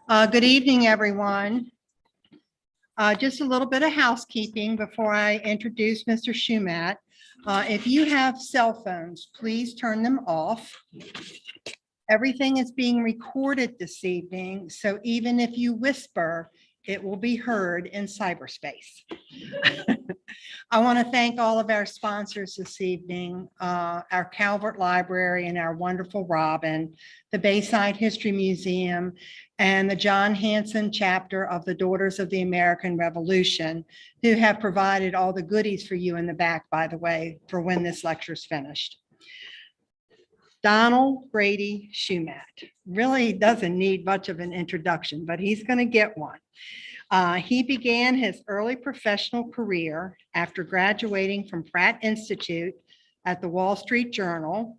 Good evening, everyone. Just a little bit of housekeeping before I introduce Mr. Shomet. If you have cell phones, please turn them off. Everything is being recorded this evening, so even if you whisper, it will be heard in cyberspace. I want to thank all of our sponsors this evening, our Calvert Library and our wonderful Robin, the Bayside History Museum, and the John Hanson chapter of the Daughters of the American Revolution, who have provided all the goodies for you in the back, by the way, for when this lecture is finished. Donald Brady Shomet really doesn't need much of an introduction, but he's going to get one. He began his early professional career after graduating from Pratt Institute at the Wall Street Journal,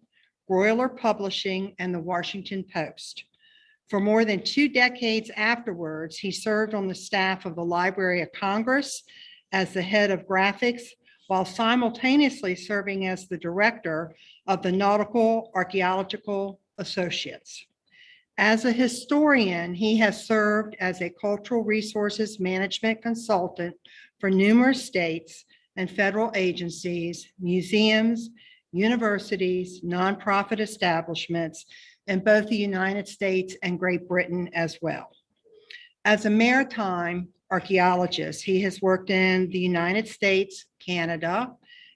Royler Publishing, and the Washington Post. For more than 2 decades afterwards, he served on the staff of the Library of Congress as the head of graphics, while simultaneously serving as the director of the Nautical Archaeological Associates. As a historian, he has served as a cultural resources management consultant for numerous states and federal agencies, museums, universities, nonprofit establishments in both the United States and Great Britain as well. As a maritime archaeologist, he has worked in the United States, Canada,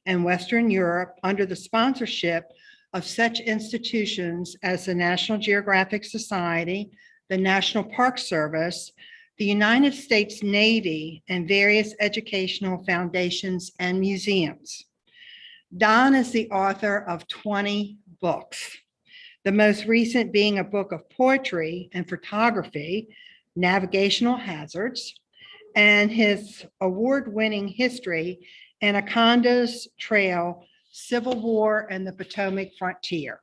and Western Europe under the sponsorship of such institutions as the National Geographic Society, the National Park Service, the United States Navy, and various educational foundations and museums. Don is the author of 20 books, the most recent being a book of poetry and photography, Navigational Hazards, and his award-winning history, Anaconda's Trail, Civil War and the Potomac Frontier.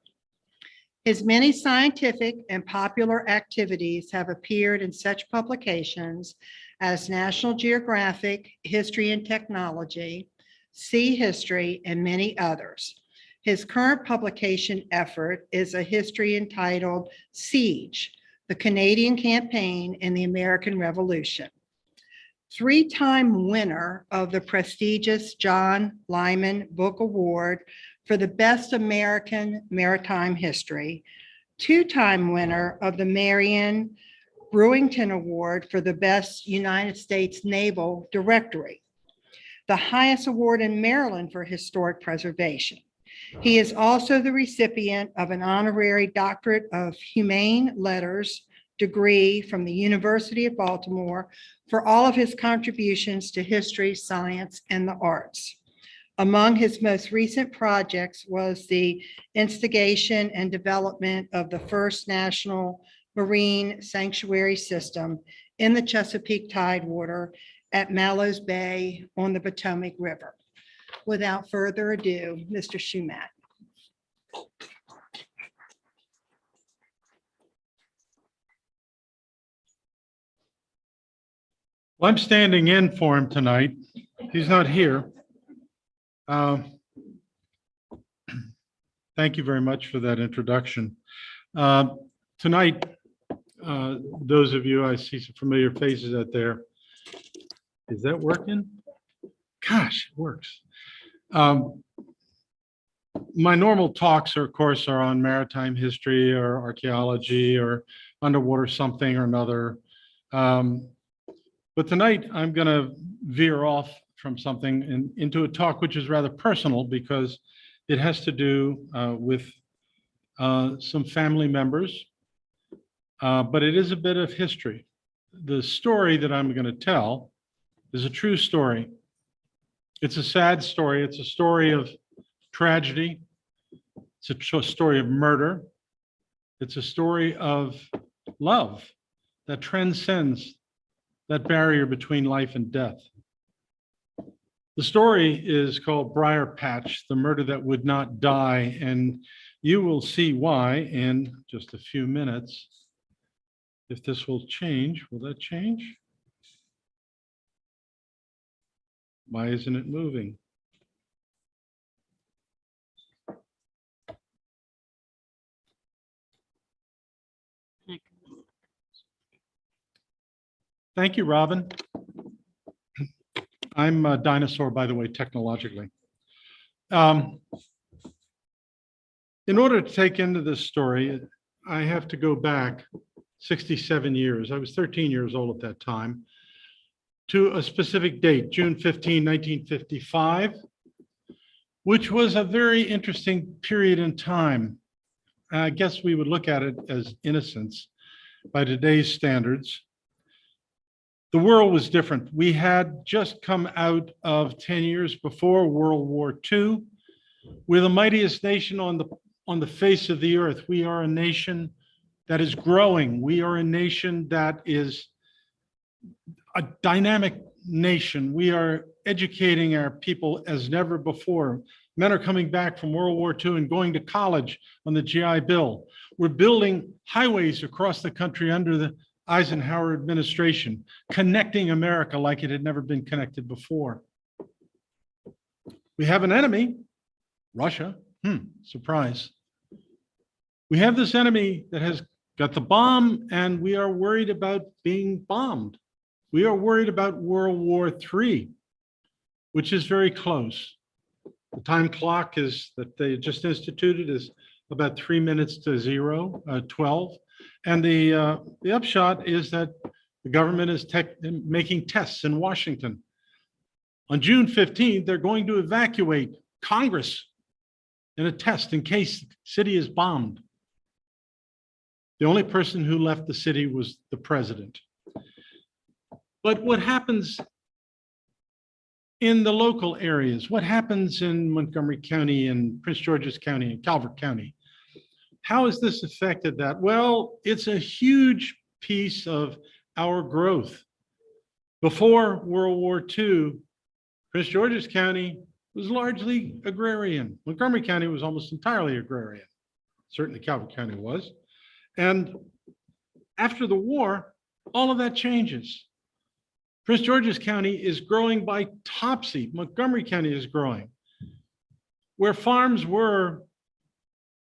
His many scientific and popular activities have appeared in such publications as National Geographic, History and Technology, Sea History, and many others. His current publication effort is a history entitled Siege, the Canadian Campaign and the American Revolution. 3-time winner of the prestigious John Lyman Book Award for the Best American Maritime History, 2-time winner of the Marion Brewington Award for the Best United States Naval Directory, the highest award in Maryland for historic preservation. He is also the recipient of an honorary Doctorate of Humane Letters degree from the University of Baltimore for all of his contributions to history, science, and the arts. Among his most recent projects was the instigation and development of the first national marine sanctuary system in the Chesapeake Tidewater at Mallows Bay on the Potomac River. Without further ado, Mr. Shomet. Well, I'm standing in for him tonight. He's not here. Thank you very much for that introduction. Tonight, those of you, I see some familiar faces out there. Is that working? Gosh, it works. My normal talks are, of course, are on maritime history or archaeology or underwater something or another. But tonight I'm going to veer off from something and into a talk which is rather personal because it has to do with some family members, but it is a bit of history. The story that I'm going to tell is a true story. It's a sad story. It's a story of tragedy. It's a story of murder. It's a story of love that transcends that barrier between life and death. The story is called Briar Patch, the murder that would not die, and you will see why in just a few minutes. If this will change, will that change? Why isn't it moving? Thank you, Robin. I'm a dinosaur, by the way, technologically. In order to take into this story, I have to go back 67 years. I was 13 years old at that time, to a specific date, June 15, 1955, which was a very interesting period in time. I guess we would look at it as innocence by today's standards. The world was different. We had just come out of 10 years before World War II. We're the mightiest nation on the face of the earth. We are a nation that is growing. We are a nation that is a dynamic nation. We are educating our people as never before. Men are coming back from World War II and going to college on the GI Bill. We're building highways across the country under the Eisenhower administration, connecting America like it had never been connected before. We have an enemy, Russia. Surprise. We have this enemy that has got the bomb, and we are worried about being bombed. We are worried about World War III, which is very close. The time clock is that they just instituted is about 3 minutes to 12. And the upshot is that the government is making tests in Washington. On June 15th, they're going to evacuate Congress in a test in case the city is bombed. The only person who left the city was the president. But what happens in the local areas? What happens in Montgomery County and Prince George's County and Calvert County? How has this affected that? Well, it's a huge piece of our growth. Before World War II, Prince George's County was largely agrarian. Montgomery County was almost entirely agrarian. Certainly Calvert County was. And after the war, all of that changes. Prince George's County is growing by topsy. Montgomery County is growing. Where farms were,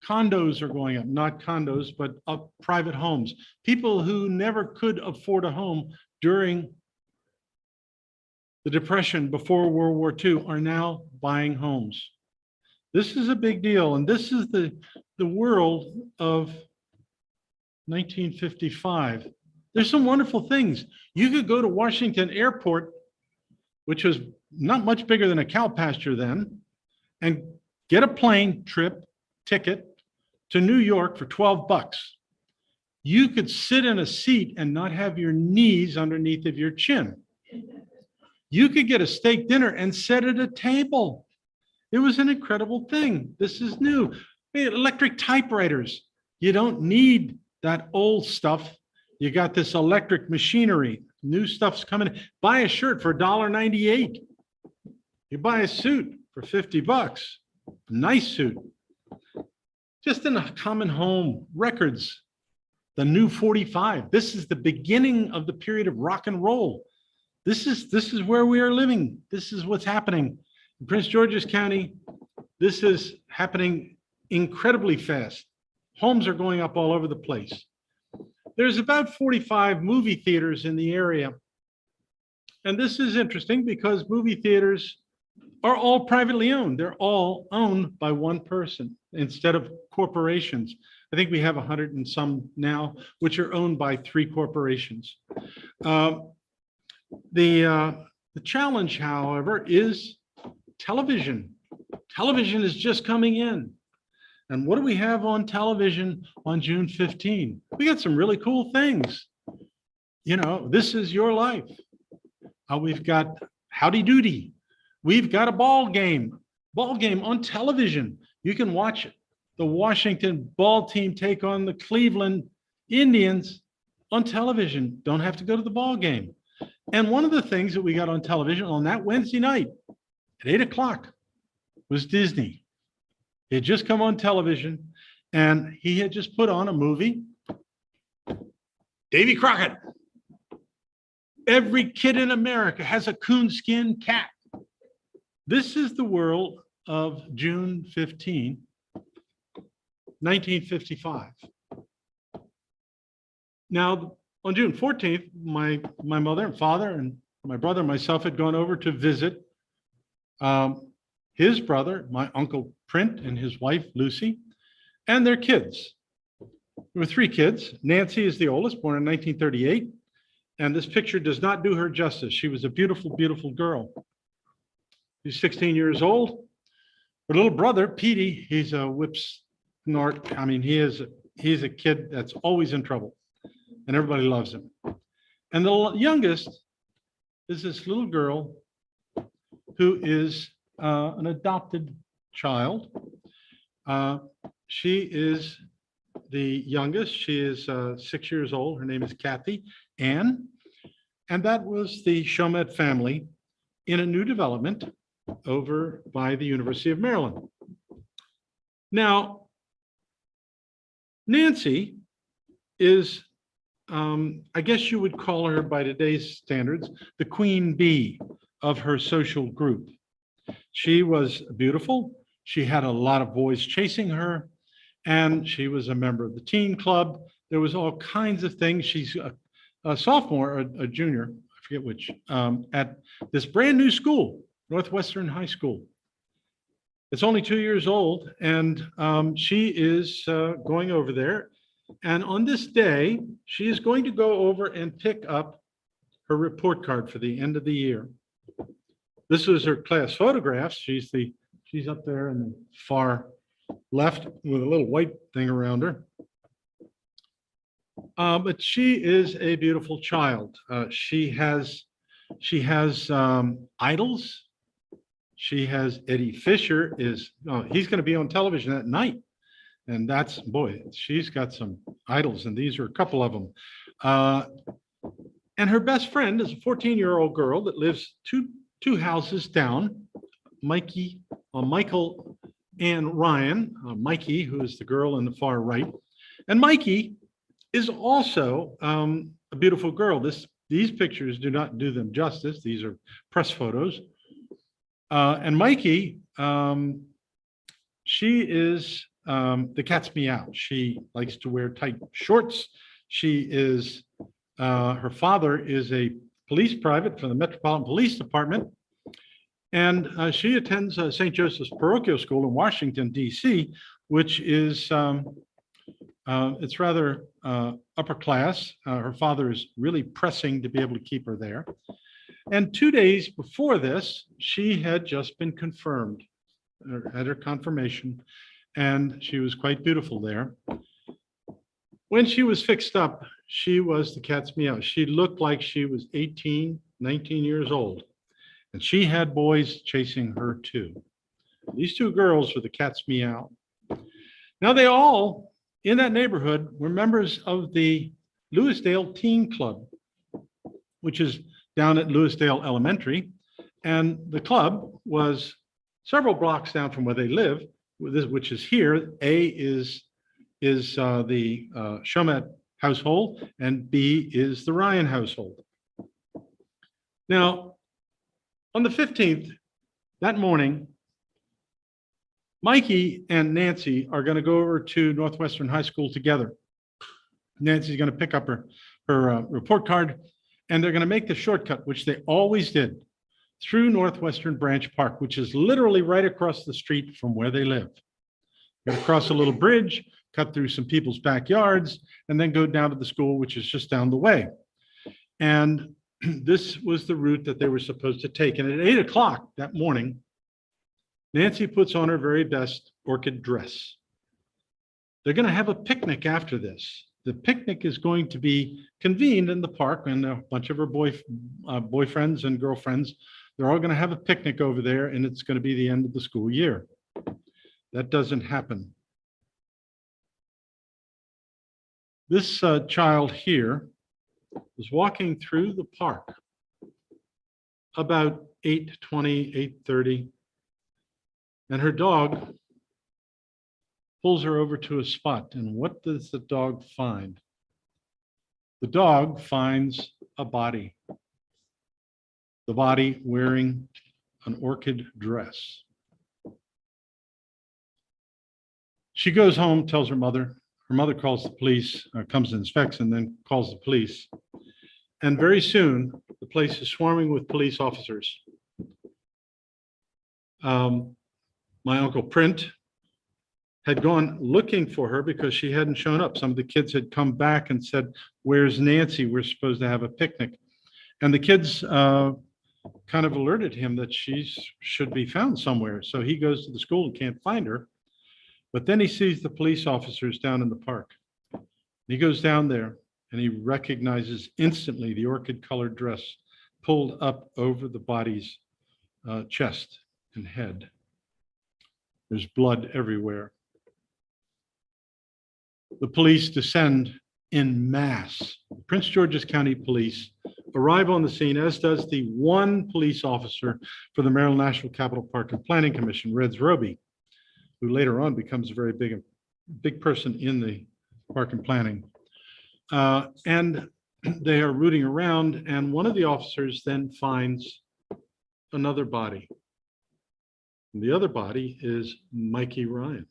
condos are going up, not condos, but up private homes. People who never could afford a home during the Depression before World War II are now buying homes. This is a big deal. And this is the world of 1955. There's some wonderful things. You could go to Washington Airport, which was not much bigger than a cow pasture then, and get a plane trip ticket to New York for 12 bucks. You could sit in a seat and not have your knees underneath of your chin. You could get a steak dinner and sit at a table. It was an incredible thing. This is new. Electric typewriters. You don't need that old stuff. You got this electric machinery. New stuff's coming. Buy a shirt for $1.98. You buy a suit for 50 bucks. Nice suit. Just in a common home. Records. The new 45. This is the beginning of the period of rock and roll. This is where we are living. This is what's happening. In Prince George's County, this is happening incredibly fast. Homes are going up all over the place. There's about 45 movie theaters in the area. And this is interesting because movie theaters are all privately owned. They're all owned by one person instead of corporations. I think we have 100 and some now, which are owned by 3 corporations. The challenge, however, is television. Television is just coming in. And what do we have on television on June 15? We got some really cool things. You know, This Is Your Life. We've got Howdy Doody. We've got a ball game on television. You can watch the Washington ball team take on the Cleveland Indians on television. Don't have to go to the ball game. And one of the things that we got on television on that Wednesday night at 8 o'clock was Disney. He had just come on television and he had just put on a movie, Davy Crockett. Every kid in America has a coonskin cat. This is the world of June 15, 1955. Now, On June 14th, my mother and father and my brother and myself had gone over to visit his brother, my uncle Print, and his wife Lucy, and their kids. There were three kids. Nancy is the oldest, born in 1938. And this picture does not do her justice. She was a beautiful, beautiful girl. She's 16 years old. Her little brother, Petey, he's a whip snort. I mean, he's a kid that's always in trouble, and everybody loves him. And the youngest is this little girl who is an adopted child. She is the youngest. She is 6 years old. Her name is Kathy Ann. And that was the Shomet family in a new development over by the University of Maryland. Now, Nancy is, I guess you would call her by today's standards, the queen bee of her social group. She was beautiful. She had a lot of boys chasing her, and she was a member of the teen club. There was all kinds of things. She's a sophomore, a junior, I forget which, at this brand new school, Northwestern High School. It's only 2 years old, and she is going over there. And on this day, she is going to go over and pick up her report card for the end of the year. This was her class photographs. She's up there in the far left with a little white thing around her. But she is a beautiful child. She has idols. She has Eddie Fisher he's going to be on television at night. And that's, boy, she's got some idols, and these are a couple of them. And her best friend is a 14-year-old girl that lives two houses down, Michael and Ryan. Mikey, who is the girl in the far right. And Mikey is also a beautiful girl. These pictures do not do them justice. These are press photos. And Mikey, she is the cat's meow. She likes to wear tight shorts. She is, her father is a police private for the Metropolitan Police Department. And she attends St. Joseph's Parochial School in Washington, D.C., which is, it's rather upper class. Her father is really pressing to be able to keep her there. And 2 days before this, she had just been confirmed, had her confirmation, and she was quite beautiful there. When she was fixed up, she was the cat's meow. She looked like she was 18, 19 years old. And she had boys chasing her too. These two girls were the cat's meow. Now they all, in that neighborhood, were members of the Lewisdale Teen Club, which is down at Lewisdale Elementary. And the club was several blocks down from where they live, which is here. A is the Shomet household, and B is the Ryan household. Now, on the 15th, that morning, Mikey and Nancy are going to go over to Northwestern High School together. Nancy's going to pick up her report card, and they're going to make the shortcut, which they always did, through Northwestern Branch Park, which is literally right across the street from where they live. They're going to cross a little bridge, cut through some people's backyards, and then go down to the school, which is just down the way. And this was the route that they were supposed to take. And at 8 o'clock that morning, Nancy puts on her very best orchid dress. They're going to have a picnic after this. The picnic is going to be convened in the park, and a bunch of her boyfriends and girlfriends, they're all going to have a picnic over there, and it's going to be the end of the school year. That doesn't happen. This child here was walking through the park about 8:20, 8:30, and her dog pulls her over to a spot. And what does the dog find? The dog finds a body. The body wearing an orchid dress. She goes home, tells her mother. Her mother calls the police, comes and inspects, and then calls the police. And very soon, the place is swarming with police officers. My uncle Print had gone looking for her because she hadn't shown up. Some of the kids had come back and said, "Where's Nancy? We're supposed to have a picnic." And the kids kind of alerted him that she should be found somewhere. So he goes to the school and can't find her. But then he sees the police officers down in the park. He goes down there and he recognizes instantly the orchid-colored dress pulled up over the body's chest and head. There's blood everywhere. The police descend in mass. Prince George's County Police arrive on the scene, as does the one police officer for the Maryland National Capital Park and Planning Commission, Reds Roby, who later on becomes a very big person in the park and planning. And they are rooting around, and one of the officers then finds another body. And the other body is Mikey Ryan.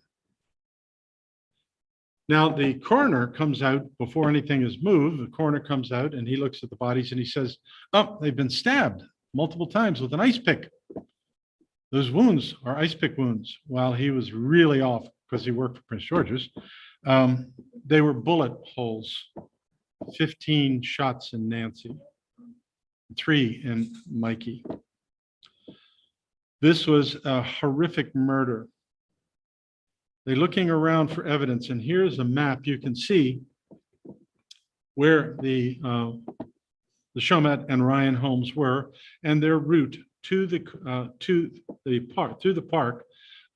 Now, the coroner comes out before anything is moved. The coroner comes out and he looks at the bodies and he says, "Oh, they've been stabbed multiple times with an ice pick. Those wounds are ice pick wounds." While he was really off because he worked for Prince George's, they were bullet holes, 15 shots in Nancy, 3 in Mikey. This was a horrific murder. They're looking around for evidence, and here's a map. You can see where the Shomet and Ryan homes were, and their route to the park, through the park,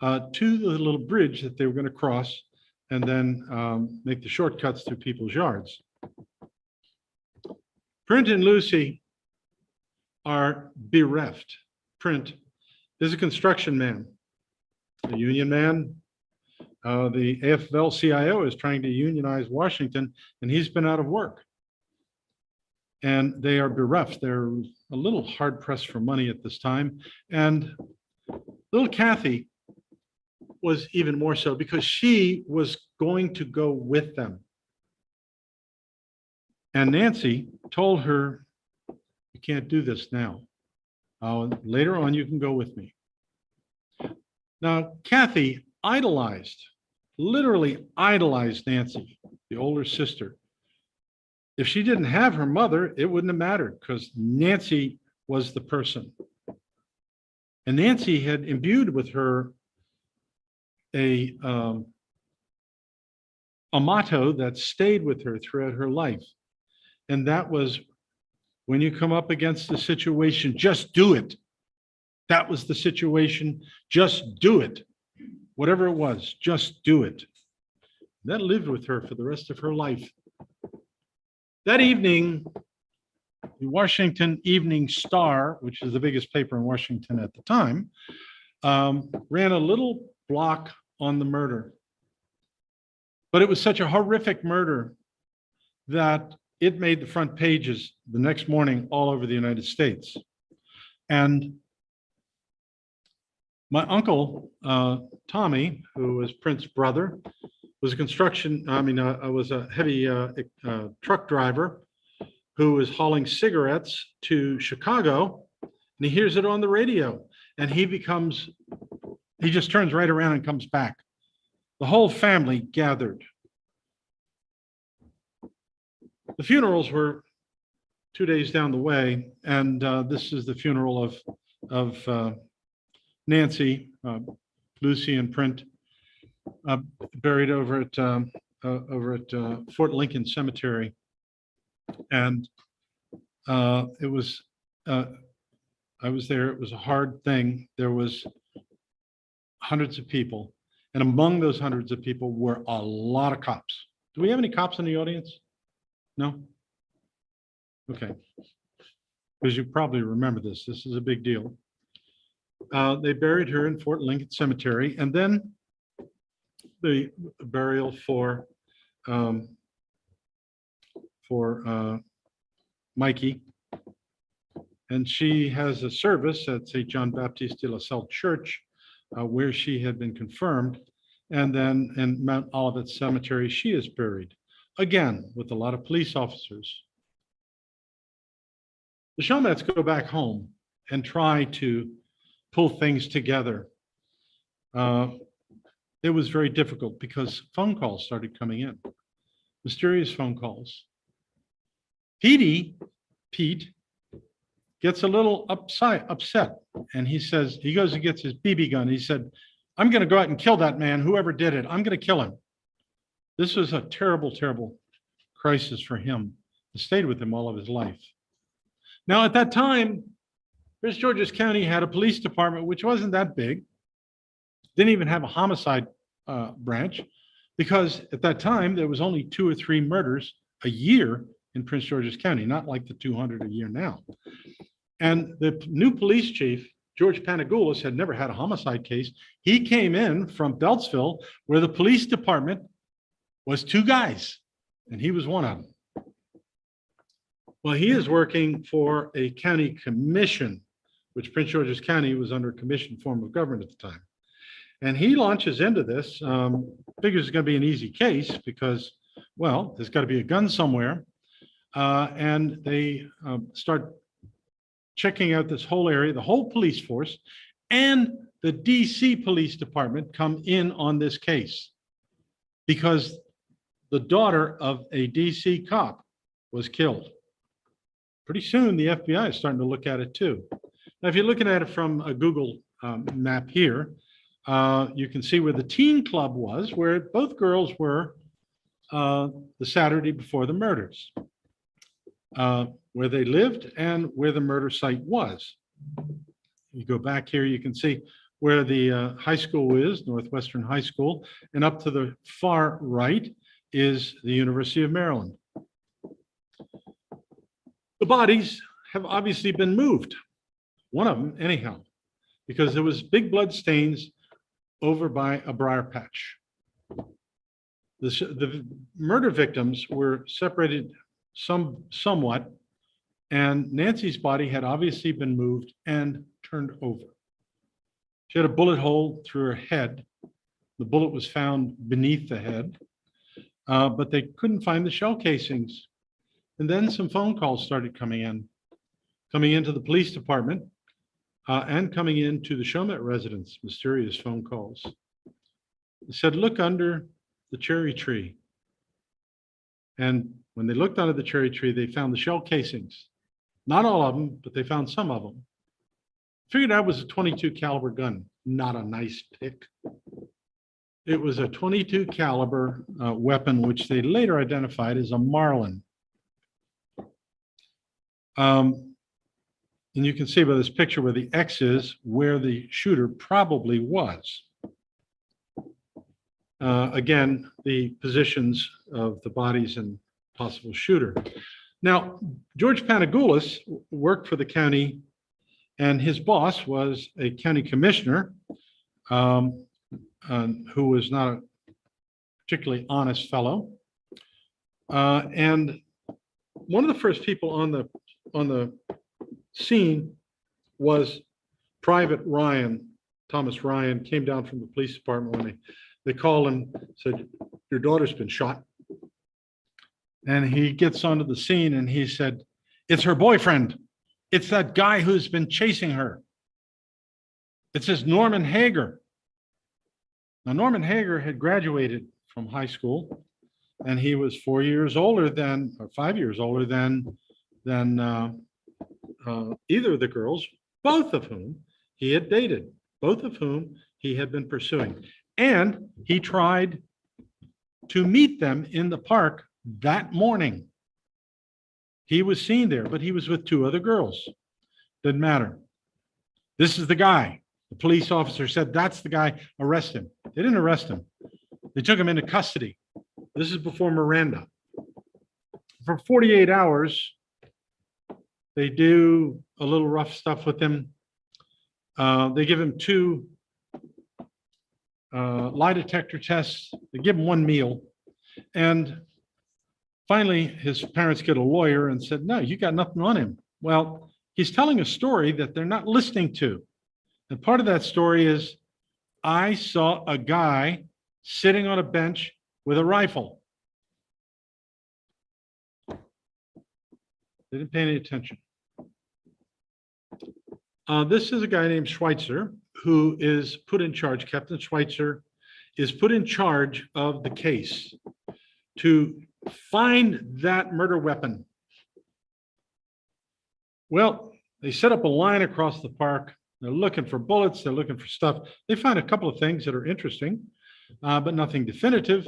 to the little bridge that they were going to cross, and then make the shortcuts through people's yards. Print and Lucy are bereft. Print is a construction man, a union man. The AFL-CIO is trying to unionize Washington, and he's been out of work. And they are bereft. They're a little hard pressed for money at this time. And little Kathy was even more so because she was going to go with them. And Nancy told her, "You can't do this now. Later on, you can go with me." Now, Kathy literally idolized Nancy, the older sister. If she didn't have her mother, it wouldn't have mattered because Nancy was the person. And Nancy had imbued with her a motto that stayed with her throughout her life. And that was, when you come up against the situation, just do it. That was the situation. Just do it. Whatever it was, just do it. That lived with her for the rest of her life. That evening, the Washington Evening Star, which is the biggest paper in Washington at the time, ran a little block on the murder. But it was such a horrific murder that it made the front pages the next morning all over the United States. And my uncle, Tommy, who was Prince's brother, was was a heavy truck driver who was hauling cigarettes to Chicago, and he hears it on the radio, and he just turns right around and comes back. The whole family gathered. The funerals were 2 days down the way, and this is the funeral of Nancy, Lucy, and Print, buried over at Fort Lincoln Cemetery. And I was there. It was a hard thing. There was hundreds of people, and among those hundreds of people were a lot of cops. Do we have any cops in the audience? No? Okay. Because you probably remember this. This is a big deal. They buried her in Fort Lincoln Cemetery, and then the burial for Mikey. And she has a service at St. John Baptiste de la Salle Church, where she had been confirmed. And then in Mount Olivet Cemetery, she is buried, again, with a lot of police officers. The Shomets go back home and try to pull things together. It was very difficult because phone calls started coming in, mysterious phone calls. Pete gets a little upset, and he says, he goes and gets his BB gun. He said, I'm going to go out and kill that man, whoever did it. I'm going to kill him. This was a terrible, terrible crisis for him. It stayed with him all of his life. Now, at that time, Prince George's County had a police department, which wasn't that big. Didn't even have a homicide branch, because at that time, there was only 2 or 3 murders a year in Prince George's County, not like the 200 a year now. And the new police chief, George Panagoulis, had never had a homicide case. He came in from Beltsville, where the police department was 2 guys, and he was one of them. Well, he is working for a county commission, which Prince George's County was under a commission form of government at the time. And he launches into this, figures it's going to be an easy case because, well, there's got to be a gun somewhere. And they start checking out this whole area. The whole police force and the DC Police Department come in on this case because the daughter of a DC cop was killed. Pretty soon, the FBI is starting to look at it too. Now, if you're looking at it from a Google map here, you can see where the teen club was, where both girls were the Saturday before the murders, where they lived and where the murder site was. You go back here, you can see where the high school is, Northwestern High School, and up to the far right is the University of Maryland. The bodies have obviously been moved, one of them anyhow, because there was big blood stains over by a briar patch. The murder victims were separated somewhat, and Nancy's body had obviously been moved and turned over. She had a bullet hole through her head. The bullet was found beneath the head, but they couldn't find the shell casings. And then some phone calls started coming into the police department and coming into the Shomet residence, mysterious phone calls. They said, look under the cherry tree. And when they looked under the cherry tree, they found the shell casings. Not all of them, but they found some of them. Figured out it was a .22 caliber gun, not a nice pick. It was a .22 caliber weapon, which they later identified as a Marlin. And you can see by this picture where the X is, where the shooter probably was. Again, the positions of the bodies and possible shooter. Now, George Panagoulis worked for the county, and his boss was a county commissioner who was not a particularly honest fellow. And one of the first people on the scene was Private Ryan. Thomas Ryan came down from the police department when they called him, said, your daughter's been shot. And he gets onto the scene and he said, it's her boyfriend. It's that guy who's been chasing her. It says Norman Hager. Now, Norman Hager had graduated from high school, and he was 4 years older than, or 5 years older than either of the girls, both of whom he had dated, both of whom he had been pursuing. And he tried to meet them in the park that morning. He was seen there, but he was with 2 other girls. Didn't matter. This is the guy. The police officer said, that's the guy, arrest him. They didn't arrest him. They took him into custody. This is before Miranda. For 48 hours, they do a little rough stuff with him. They give him 2 lie detector tests. They give him 1 meal. And finally, his parents get a lawyer and said, no, you got nothing on him. Well, he's telling a story that they're not listening to. And part of that story is, I saw a guy sitting on a bench with a rifle. They didn't pay any attention. This is a guy named Schweitzer who is put in charge. Captain Schweitzer is put in charge of the case to find that murder weapon. Well, they set up a line across the park. They're looking for bullets. They're looking for stuff. They find a couple of things that are interesting, but nothing definitive.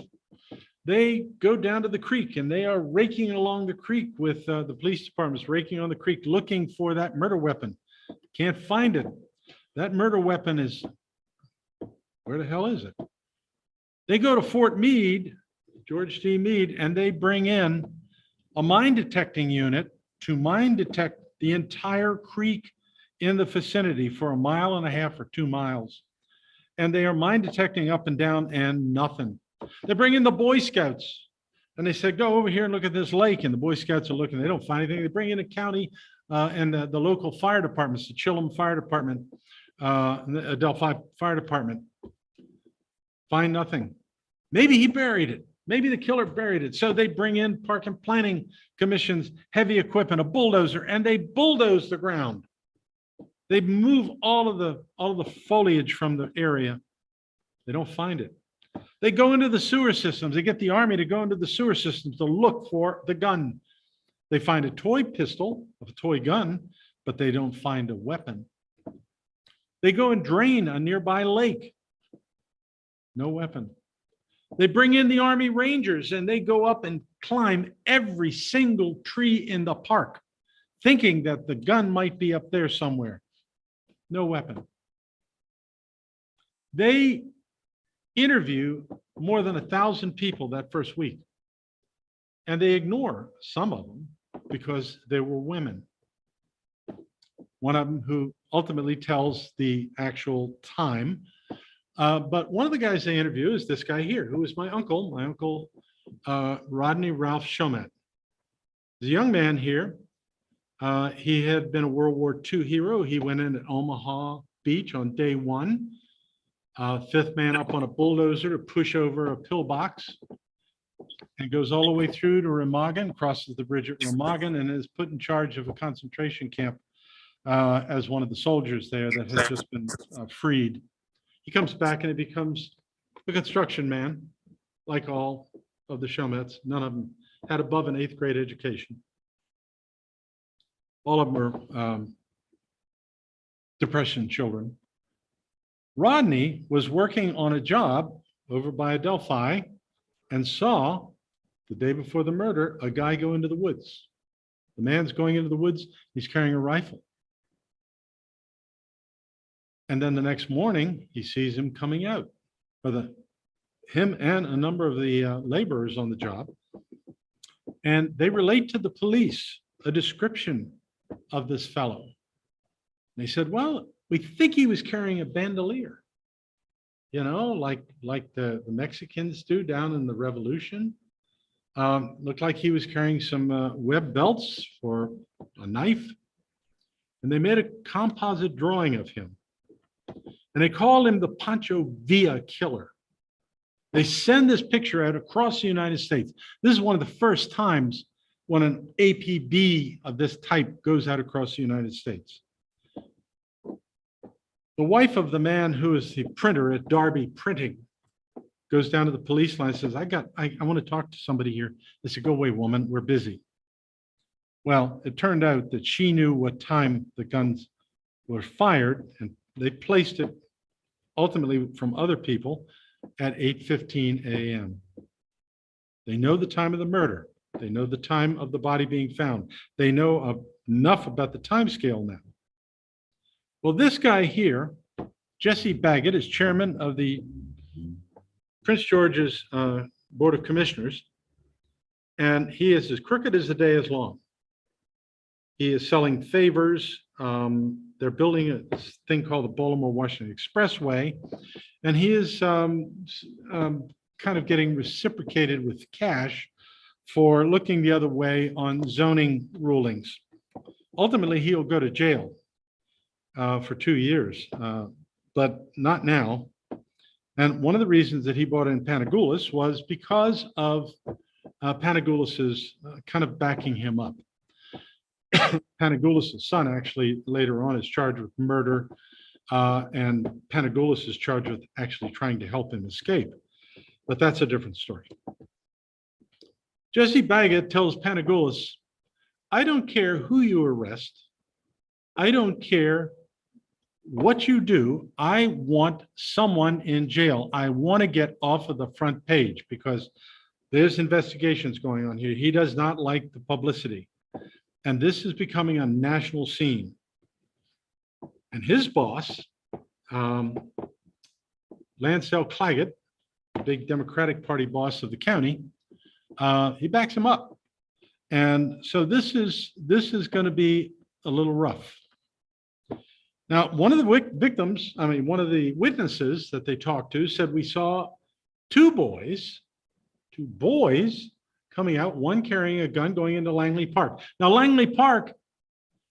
They go down to the creek and they are raking along the creek with the police department's raking on the creek, looking for that murder weapon. Can't find it. That murder weapon is, where the hell is it? They go to Fort Meade, George D. Meade, and they bring in a mine detecting unit to mine detect the entire creek in the vicinity for 1.5 miles or 2 miles. And they are mine detecting up and down and nothing. They bring in the Boy Scouts and they said, go over here and look at this lake. And the Boy Scouts are looking, they don't find anything. They bring in a county and the local fire departments, the Chilham Fire Department, the Delphi Fire Department. Find nothing. Maybe he buried it. Maybe the killer buried it. So they bring in Park and Planning Commission's heavy equipment, a bulldozer, and they bulldoze the ground. They move all of the foliage from the area. They don't find it. They go into the sewer systems. They get the army to go into the sewer systems to look for the gun. They find a toy pistol, a toy gun, but they don't find a weapon. They go and drain a nearby lake. No weapon. They bring in the Army Rangers and they go up and climb every single tree in the park, thinking that the gun might be up there somewhere. No weapon. They interview more than 1,000 people that first week, and they ignore some of them because they were women. One of them who ultimately tells the actual time. But one of the guys they interview is this guy here, who is my uncle Rodney Ralph Shomet. There's a young man here. He had been a World War II hero. He went in at Omaha Beach on day 1. Fifth man up on a bulldozer to push over a pillbox and goes all the way through to Remagen, crosses the bridge at Remagen, and is put in charge of a concentration camp as one of the soldiers there that has just been freed. He comes back and he becomes a construction man, like all of the Shomets. None of them had above an 8th grade education. All of them were depression children. Rodney was working on a job over by Adelphi and saw, the day before the murder, a guy go into the woods. The man's going into the woods, he's carrying a rifle. And then the next morning, he sees him coming out, him and a number of the laborers on the job. And they relate to the police a description of this fellow. They said, well, we think he was carrying a bandolier, you know, like the Mexicans do down in the Revolution. Looked like he was carrying some web belts for a knife. And they made a composite drawing of him. And they called him the Pancho Villa killer. They send this picture out across the United States. This is one of the first times when an APB of this type goes out across the United States. The wife of the man who is the printer at Darby Printing goes down to the police line and says, I want to talk to somebody here. They said, go away, woman, we're busy. Well, it turned out that she knew what time the guns were fired, and they placed it ultimately from other people at 8:15 a.m. They know the time of the murder. They know the time of the body being found. They know enough about the time scale now. Well, this guy here, Jesse Baggett, is chairman of the Prince George's Board of Commissioners, and he is as crooked as the day is long. He is selling favors. They're building a thing called the Baltimore-Washington Expressway, and he is kind of getting reciprocated with cash for looking the other way on zoning rulings. Ultimately, he'll go to jail for 2 years, but not now. And one of the reasons that he brought in Panagoulis was because of Panagoulis's kind of backing him up. Panagoulis' son actually later on is charged with murder, and Panagoulis is charged with actually trying to help him escape. But that's a different story. Jesse Baggett tells Panagoulis, I don't care who you arrest. I don't care what you do. I want someone in jail. I want to get off of the front page because there's investigations going on here. He does not like the publicity. And this is becoming a national scene. And his boss, Lancel Claggett, big Democratic Party boss of the county, he backs him up. And so this is going to be a little rough. Now, one of the one of the witnesses that they talked to said we saw two boys coming out, one carrying a gun going into Langley Park. Now, Langley Park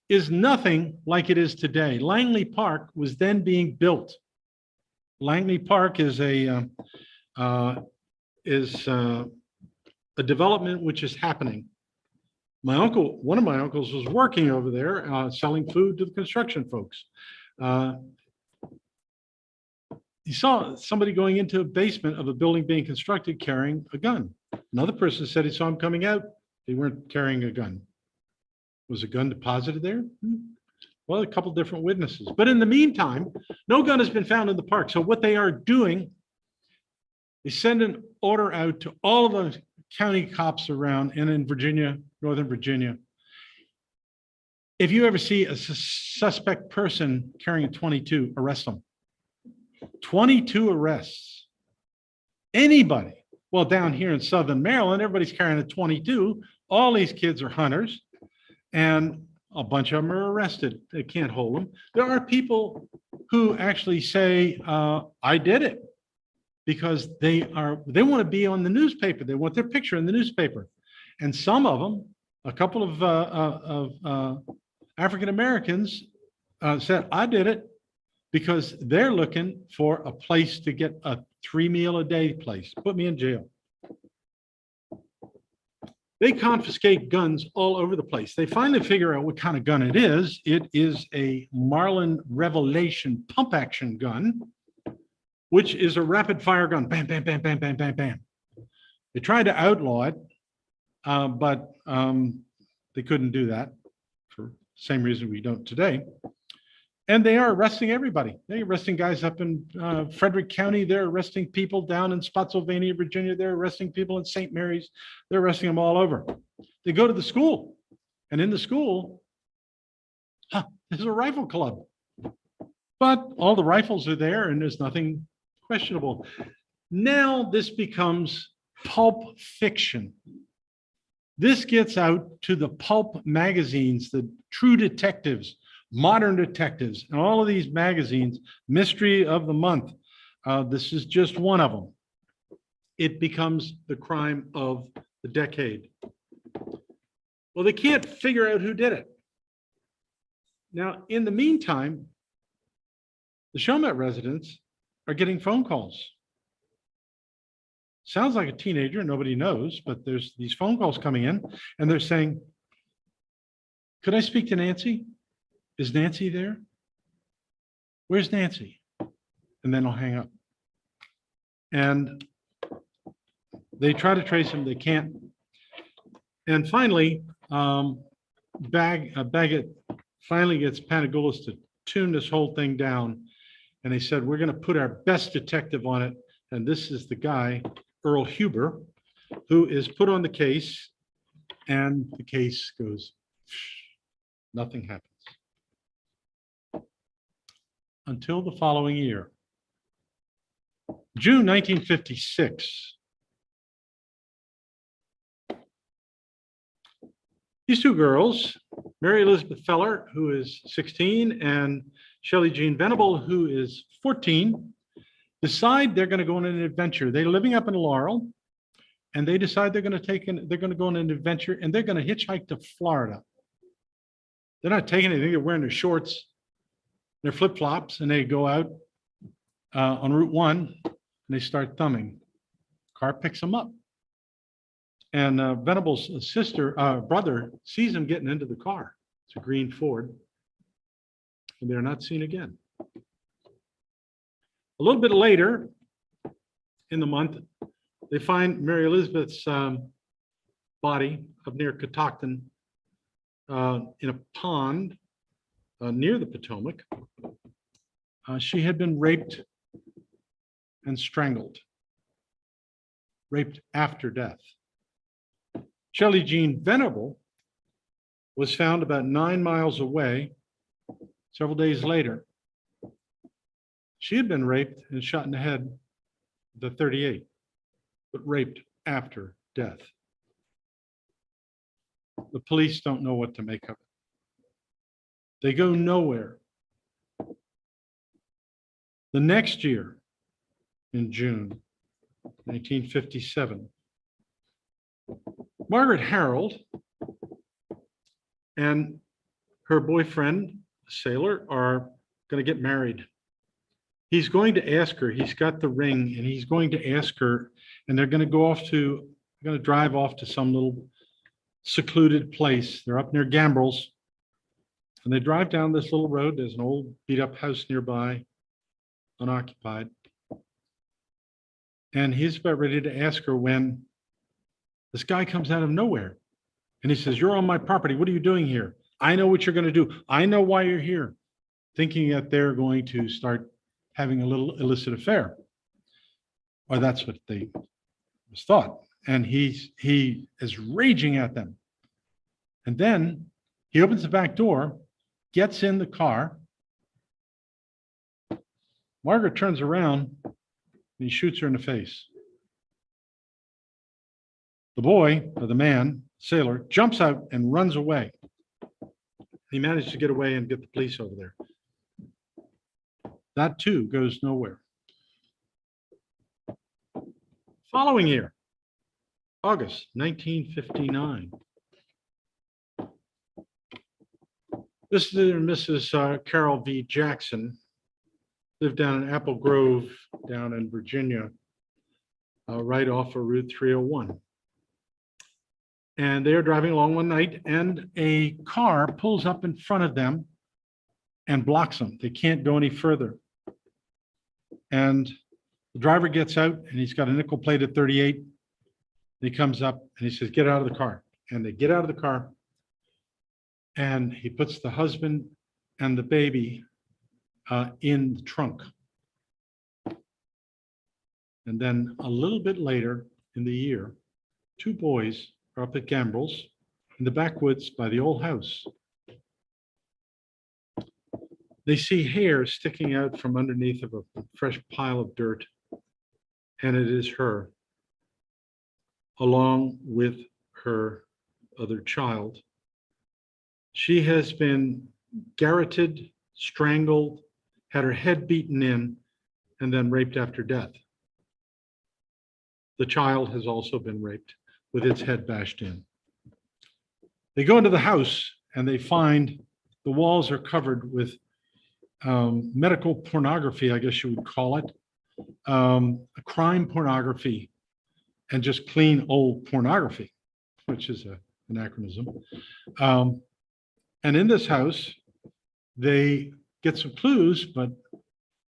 is nothing like it is today. Langley Park was then being built. Langley Park is a development which is happening. One of my uncles was working over there, selling food to the construction folks. He saw somebody going into a basement of a building being constructed carrying a gun. Another person said he saw him coming out. They weren't carrying a gun. Was a gun deposited there? Well, a couple different witnesses. But in the meantime, no gun has been found in the park. So what they are doing is send an order out to all of the county cops around and in Virginia, Northern Virginia. If you ever see a suspect person carrying a 22, arrest them. 22 arrests. Anybody. Well, down here in Southern Maryland, everybody's carrying a 22. All these kids are hunters, and a bunch of them are arrested. They can't hold them. There are people who actually say, I did it, because they want to be on the newspaper. They want their picture in the newspaper. And some of them, a couple of African Americans said, I did it, because they're looking for a place to get a 3-meal-a-day place. Put me in jail. They confiscate guns all over the place. They finally figure out what kind of gun it is. It is a Marlin Revelation pump action gun, which is a rapid fire gun. Bam, bam, bam, bam, bam, bam, bam. They tried to outlaw it, but they couldn't do that for the same reason we don't today. And they are arresting everybody. They're arresting guys up in Frederick County. They're arresting people down in Spotsylvania, Virginia. They're arresting people in St. Mary's. They're arresting them all over. They go to the school, and in the school, there's a rifle club. But all the rifles are there, and there's nothing questionable. Now this becomes pulp fiction. This gets out to the pulp magazines, the True Detectives, Modern Detectives, and all of these magazines. Mystery of the Month. This is just one of them. It becomes the crime of the decade. Well, they can't figure out who did it. Now, in the meantime, the Shomet residents are getting phone calls. Sounds like a teenager, nobody knows, but there's these phone calls coming in, and they're saying, could I speak to Nancy? Is Nancy there? Where's Nancy? And then I'll hang up. And they try to trace him, they can't. And finally, Baggett finally gets Panagoulis to tune this whole thing down. And they said, we're going to put our best detective on it. And this is the guy, Earl Huber, who is put on the case. And the case goes, nothing happens. Until the following year. June 1956. These two girls, Mary Elizabeth Feller, who is 16, and Shelley Jean Venable, who is 14, decide they're going to go on an adventure. They're living up in Laurel, and they decide they're going to go on an adventure, and they're going to hitchhike to Florida. They're not taking anything. They're wearing their shorts, their flip-flops, and they go out on Route 1 they start thumbing. Car picks them up. And Venable's brother sees him getting into the car. It's a green Ford. And they're not seen again. A little bit later in the month, they find Mary Elizabeth's body up near Catoctin in a pond near the Potomac. She had been raped and strangled, raped after death. Shelley Jean Venable was found about 9 miles away several days later. She had been raped and shot in the head with a .38, but raped after death. The police don't know what to make of it. They go nowhere. The next year, in June 1957, Margaret Harold and her boyfriend, a sailor, are going to get married. He's going to ask her, he's got the ring, and he's going to ask her, and they're going to drive off to some little secluded place. They're up near Gambrills, and they drive down this little road. There's an old beat-up house nearby, unoccupied. And he's about ready to ask her when this guy comes out of nowhere. And he says, "You're on my property. What are you doing here? I know what you're going to do. I know why you're here." Thinking that they're going to start having a little illicit affair. Or that's what they was thought. And he is raging at them. And then he opens the back door, gets in the car. Margaret turns around and he shoots her in the face. The boy, or the man, sailor, jumps out and runs away. He managed to get away and get the police over there. That too goes nowhere. Following year, August 1959. Mr. and Mrs. Carol V. Jackson lived down in Apple Grove, down in Virginia, right off of Route 301. And they are driving along one night, and a car pulls up in front of them and blocks them. They can't go any further. And the driver gets out, and he's got a nickel-plated .38. He comes up and he says, "Get out of the car." And they get out of the car, and he puts the husband and the baby in the trunk. And then a little bit later in the year, 2 boys are up at Gambrills in the backwoods by the old house. They see hair sticking out from underneath of a fresh pile of dirt, and it is her, along with her other child. She has been garroted, strangled, had her head beaten in, and then raped after death. The child has also been raped with its head bashed in. They go into the house and they find the walls are covered with medical pornography, I guess you would call it, crime pornography, and just plain old pornography, which is an anachronism. And in this house, they get some clues, but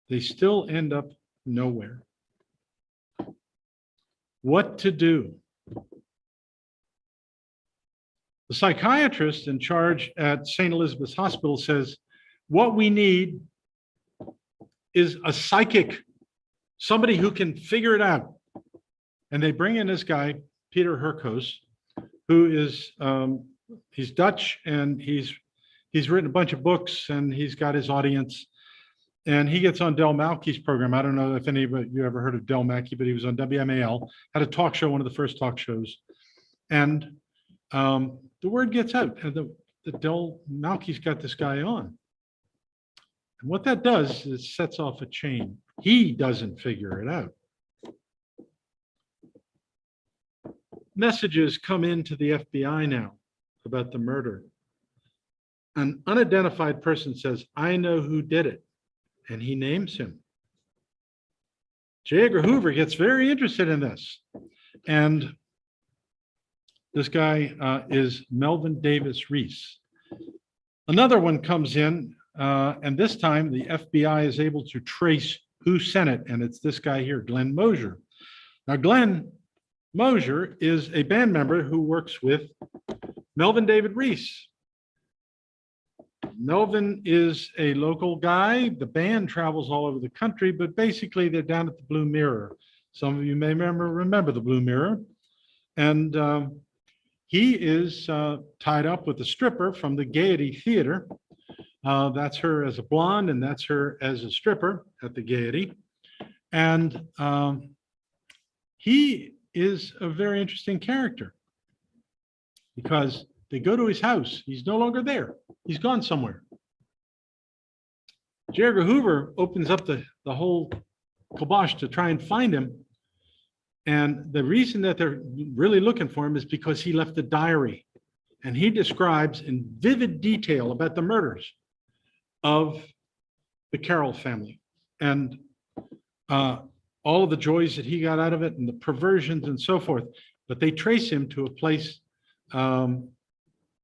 they still end up nowhere. What to do? The psychiatrist in charge at St. Elizabeth's Hospital says, what we need is a psychic, somebody who can figure it out. And they bring in this guy, Peter Herkos, who is, he's Dutch, and he's written a bunch of books, and he's got his audience. And he gets on Del Malky's program. I don't know if any of you ever heard of Del Malky, but he was on WMAL, had a talk show, one of the first talk shows. And the word gets out that Del Malky's got this guy on. And what that does is sets off a chain. He doesn't figure it out. Messages come into the FBI now about the murder. An unidentified person says, "I know who did it," and he names him. J. Edgar Hoover gets very interested in this. And this guy is Melvin Davis Reese. Another one comes in, and this time the FBI is able to trace who sent it, and it's this guy here, Glenn Moser. Now, Glenn Moser is a band member who works with Melvin David Reese. Melvin is a local guy. The band travels all over the country, but basically they're down at the Blue Mirror. Some of you may remember the Blue Mirror. And he is tied up with a stripper from the Gaiety Theater. That's her as a blonde, and that's her as a stripper at the Gaiety. And he is a very interesting character because they go to his house. He's no longer there. He's gone somewhere. J. Edgar Hoover opens up the whole kibosh to try and find him. And the reason that they're really looking for him is because he left a diary. And he describes in vivid detail about the murders of the Carroll family and all of the joys that he got out of it and the perversions and so forth. But they trace him to a place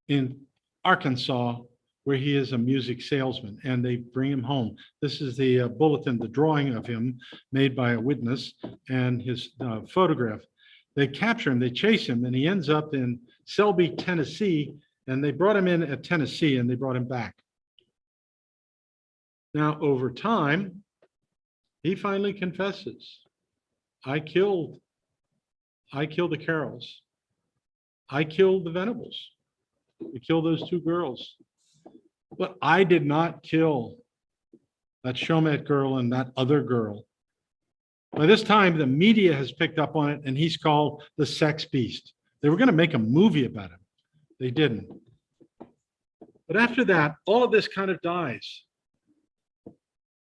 in Arkansas where he is a music salesman, and they bring him home. This is the bulletin, the drawing of him made by a witness and his photograph. They capture him, they chase him, and he ends up in Selby, Tennessee, and they brought him in at Tennessee and they brought him back. Now, over time, he finally confesses, I killed the Carrolls. I killed the Venables. I killed those two girls. But I did not kill that Shomet girl and that other girl. By this time, the media has picked up on it, and he's called the sex beast. They were going to make a movie about him. They didn't. But after that, all of this kind of dies.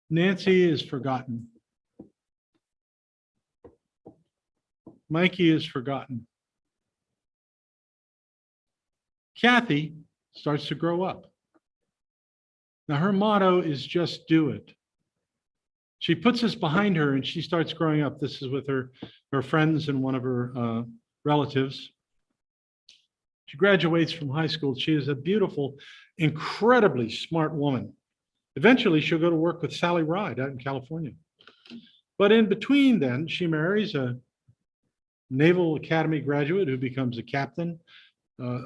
Nancy is forgotten. Mikey is forgotten. Kathy starts to grow up. Now, her motto is just do it. She puts this behind her and she starts growing up. This is with her friends and one of her relatives. She graduates from high school. She is a beautiful, incredibly smart woman. Eventually, she'll go to work with Sally Ride out in California. But in between then, she marries a Naval Academy graduate who becomes a captain,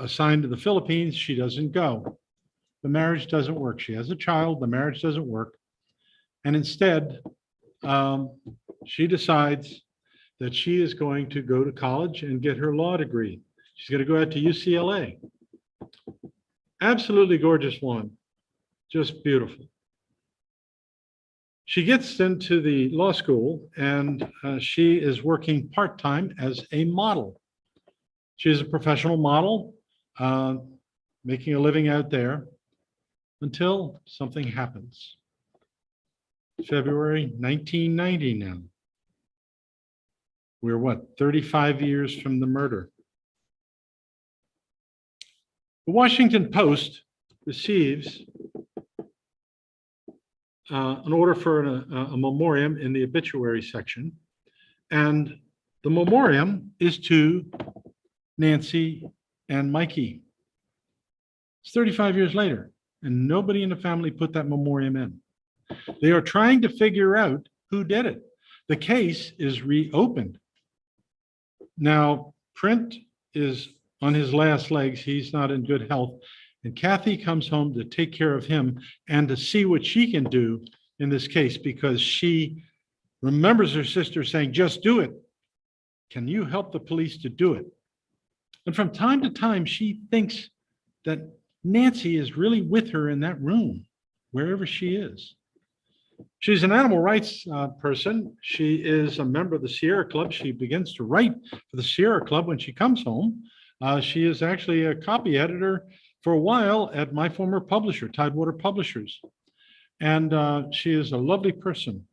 assigned to the Philippines. She doesn't go. The marriage doesn't work. She has a child, the marriage doesn't work. And instead, she decides that she is going to go to college and get her law degree. She's going to go out to UCLA. Absolutely gorgeous woman, just beautiful. She gets into the law school and she is working part-time as a model. She is a professional model, making a living out there until something happens. February 1990 now. We're what, 35 years from the murder. The Washington Post receives an order for a memoriam in the obituary section. And the memoriam is to Nancy and Mikey. It's 35 years later, and nobody in the family put that memoriam in. They are trying to figure out who did it. The case is reopened. Now, Print is on his last legs. He's not in good health. And Kathy comes home to take care of him and to see what she can do in this case, because she remembers her sister saying, just do it. Can you help the police to do it? And from time to time, she thinks that Nancy is really with her in that room, wherever she is. She's an animal rights person. She is a member of the Sierra Club. She begins to write for the Sierra Club when she comes home. She is actually a copy editor for a while at my former publisher, Tidewater Publishers. And she is a lovely person,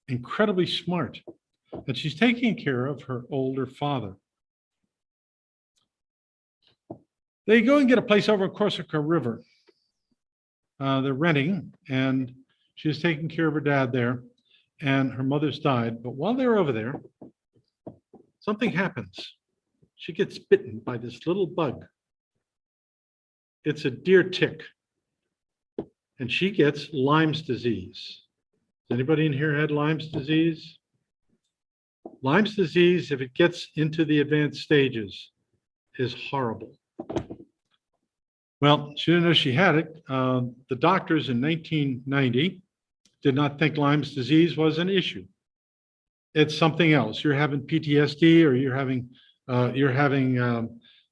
incredibly smart, and she's taking care of her older father. They go and get a place over in Corsica River. They're renting, and she's taking care of her dad there. and her mother's died. But while they're over there, something happens. She gets bitten by this little bug. It's a deer tick, and she gets Lyme's disease. Has anybody in here had Lyme's disease? Lyme's disease, if it gets into the advanced stages, is horrible. Well, she didn't know she had it. The doctors in 1990 did not think Lyme's disease was an issue. It's something else. You're having PTSD, or you're having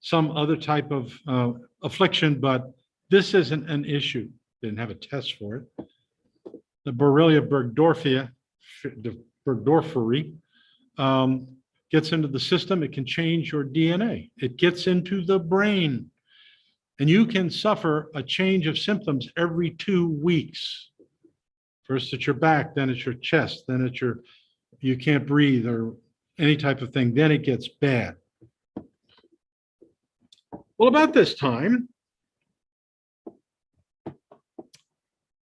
some other type of affliction, but this isn't an issue. Didn't have a test for it. The Borrelia burgdorferi gets into the system. It can change your DNA. It gets into the brain. And you can suffer a change of symptoms every 2 weeks. First it's your back, then it's your chest, then it's you can't breathe or any type of thing. Then it gets bad. Well, about this time,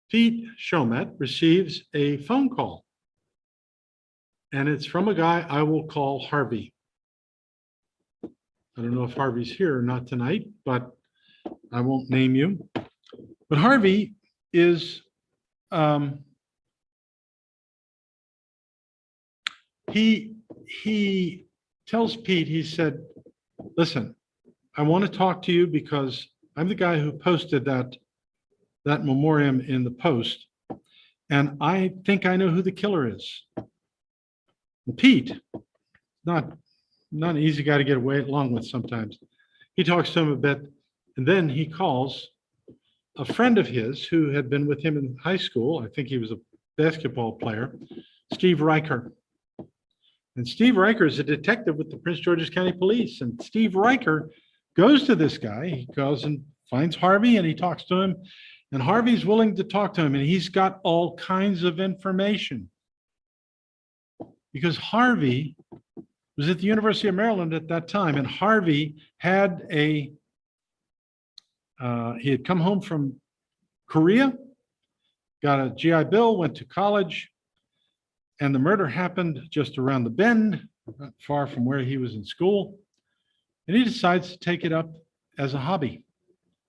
Pete Shomet receives a phone call. And it's from a guy I will call Harvey. I don't know if Harvey's here or not tonight, but I won't name you. But Harvey is, he tells Pete, he said, listen, I want to talk to you because I'm the guy who posted that memoriam in the Post, and I think I know who the killer is. And Pete, not an easy guy to get along with sometimes. He talks to him a bit, and then he calls a friend of his who had been with him in high school. I think he was a basketball player, Steve Reichert. And Steve Reichert is a detective with the Prince George's County Police. And Steve Reichert goes to this guy. He goes and finds Harvey, and he talks to him. And Harvey's willing to talk to him, and he's got all kinds of information. Because Harvey was at the University of Maryland at that time, and Harvey had he had come home from Korea, got a GI Bill, went to college, and the murder happened just around the bend, not far from where he was in school. And he decides to take it up as a hobby.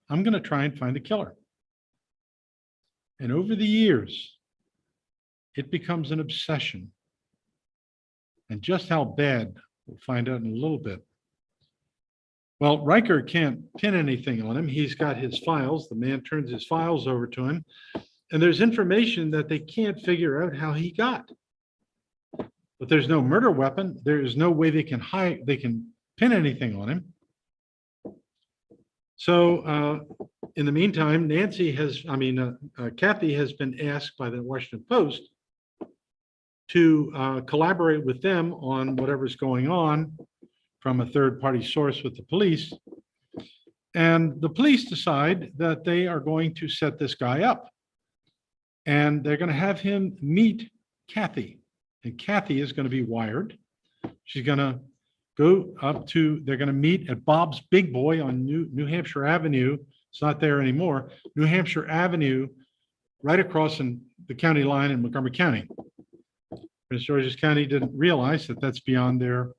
I'm going to try and find the killer. And over the years, it becomes an obsession. And just how bad, we'll find out in a little bit. Well, Reichert can't pin anything on him. He's got his files. The man turns his files over to him. And there's information that they can't figure out how he got. But there's no murder weapon. There is no way they can pin anything on him. So in the meantime, Kathy has been asked by the Washington Post to collaborate with them on whatever's going on from a third-party source with the police. And the police decide that they are going to set this guy up. And they're going to have him meet Kathy. And Kathy is going to be wired. She's going to go up to, they're going to meet at Bob's Big Boy on New Hampshire Avenue. It's not there anymore. New Hampshire Avenue, right across in the county line in Montgomery County. Prince George's County didn't realize that that's beyond their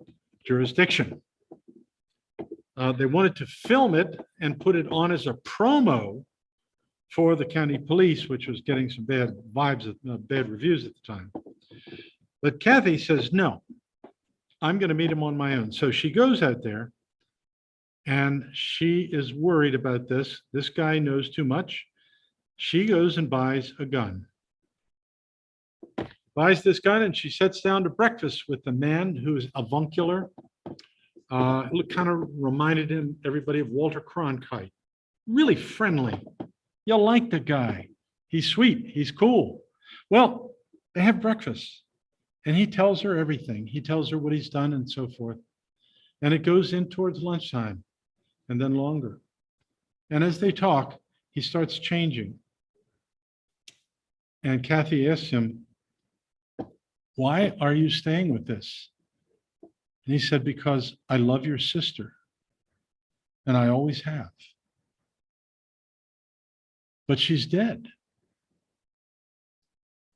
jurisdiction. They wanted to film it and put it on as a promo for the county police, which was getting some bad vibes, bad reviews at the time. But Kathy says, no, I'm going to meet him on my own. So she goes out there and she is worried about this. This guy knows too much. She goes and buys a gun. Buys this gun, and she sits down to breakfast with the man who's avuncular. It kind of reminded everybody of Walter Cronkite. Really friendly. You'll like the guy. He's sweet. He's cool. Well, they have breakfast, and he tells her everything. He tells her what he's done and so forth. And it goes in towards lunchtime and then longer. And as they talk, he starts changing. And Kathy asks him, why are you staying with this? And he said, because I love your sister, and I always have. But she's dead.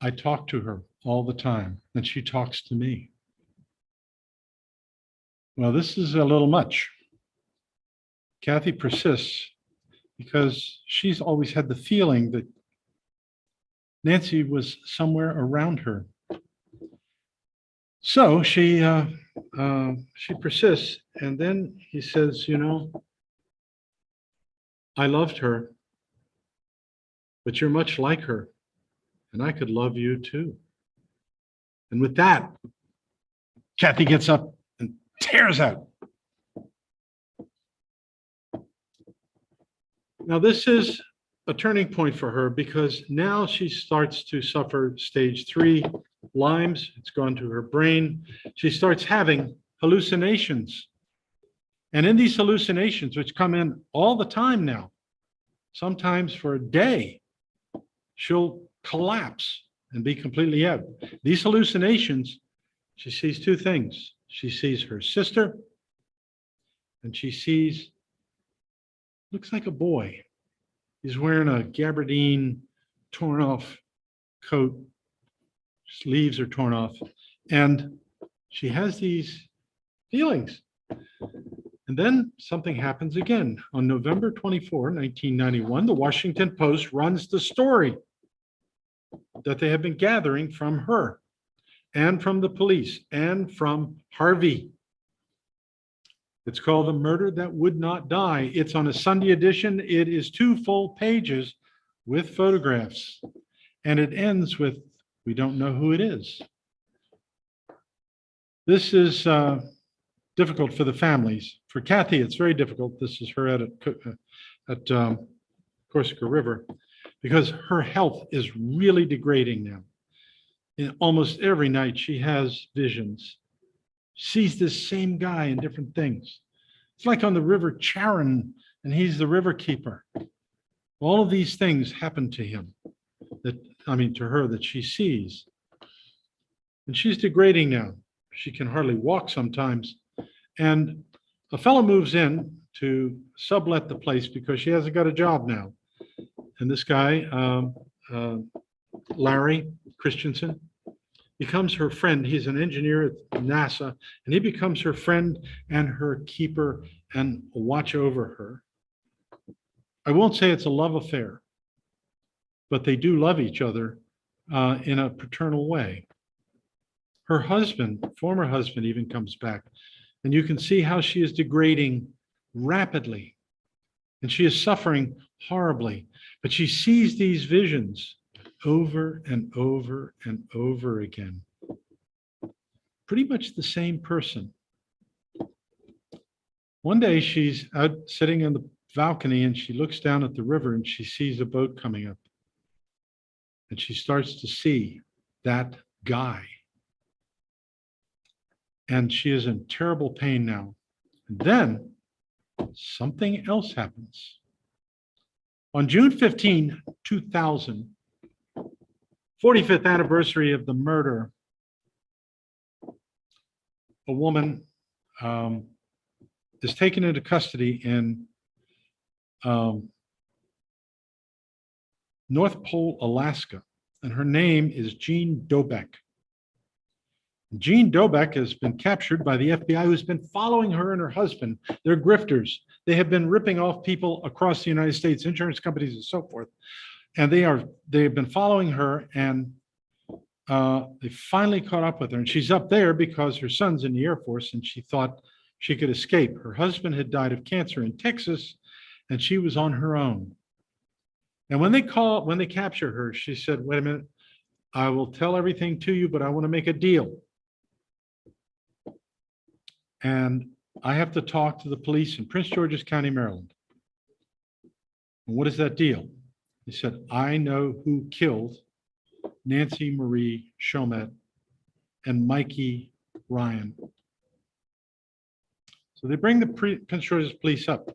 I talk to her all the time, and she talks to me. Well, this is a little much. Kathy persists because she's always had the feeling that Nancy was somewhere around her. So she persists, and then he says, you know, I loved her, but you're much like her, and I could love you too. And with that, Kathy gets up and tears out. Now, this is a turning point for her because now she starts to suffer stage 3 Lyme's. It's gone to her brain. She starts having hallucinations. And in these hallucinations, which come in all the time now, sometimes for a day, she'll collapse and be completely out. These hallucinations, she sees 2 things. She sees her sister, and she sees, looks like a boy. He's wearing a gabardine, torn off coat. Sleeves are torn off. And she has these feelings. And then something happens again. On November 24, 1991, the Washington Post runs the story that they have been gathering from her and from the police and from Harvey. It's called The Murder That Would Not Die. It's on a Sunday edition. It is 2 full pages with photographs. And it ends with, we don't know who it is. This is difficult for the families. For Kathy, it's very difficult. This is her at Corsica River, because her health is really degrading now. And almost every night she has visions. Sees this same guy in different things. It's like on the River Charon, and he's the river keeper. All of these things happen to him, to her, that she sees. And she's degrading now. She can hardly walk sometimes. And a fellow moves in to sublet the place because she hasn't got a job now. And this guy, Larry Christensen, becomes her friend. He's an engineer at NASA, and he becomes her friend and her keeper and watch over her. I won't say it's a love affair, but they do love each other in a paternal way. Her husband, former husband, even comes back, and you can see how she is degrading rapidly, and she is suffering horribly, but she sees these visions over and over and over again. Pretty much the same person. One day she's out sitting on the balcony and she looks down at the river and she sees a boat coming up. And she starts to see that guy. And she is in terrible pain now. And then something else happens. On June 15, 2000, 45th anniversary of the murder, a woman is taken into custody in North Pole, Alaska, and her name is Jean Dobeck. Jean Dobeck has been captured by the FBI, who's been following her and her husband. They're grifters. They have been ripping off people across the United States, insurance companies and so forth. And they've been following her, and they finally caught up with her. And she's up there because her son's in the Air Force, and she thought she could escape. Her husband had died of cancer in Texas, and she was on her own. And when they capture her, she said, wait a minute, I will tell everything to you, but I want to make a deal. And I have to talk to the police in Prince George's County, Maryland. And what is that deal? He said, I know who killed Nancy Marie Shomet and Mikey Ryan. So they bring the Prince George's police up.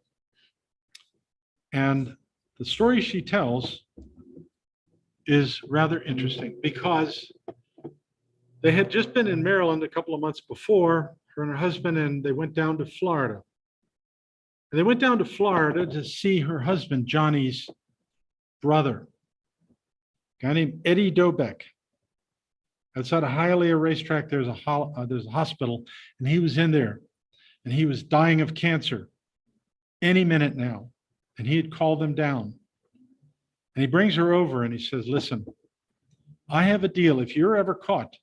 And the story she tells is rather interesting because they had just been in Maryland a couple of months before, her and her husband, and they went down to Florida. And they went down to Florida to see her husband, Johnny's brother, a guy named Eddie Dobeck. Outside of Hialeah Racetrack, there's a hospital, and he was in there, and he was dying of cancer any minute now. And he had called them down. And he brings her over and he says, listen, I have a deal. If you're ever caught,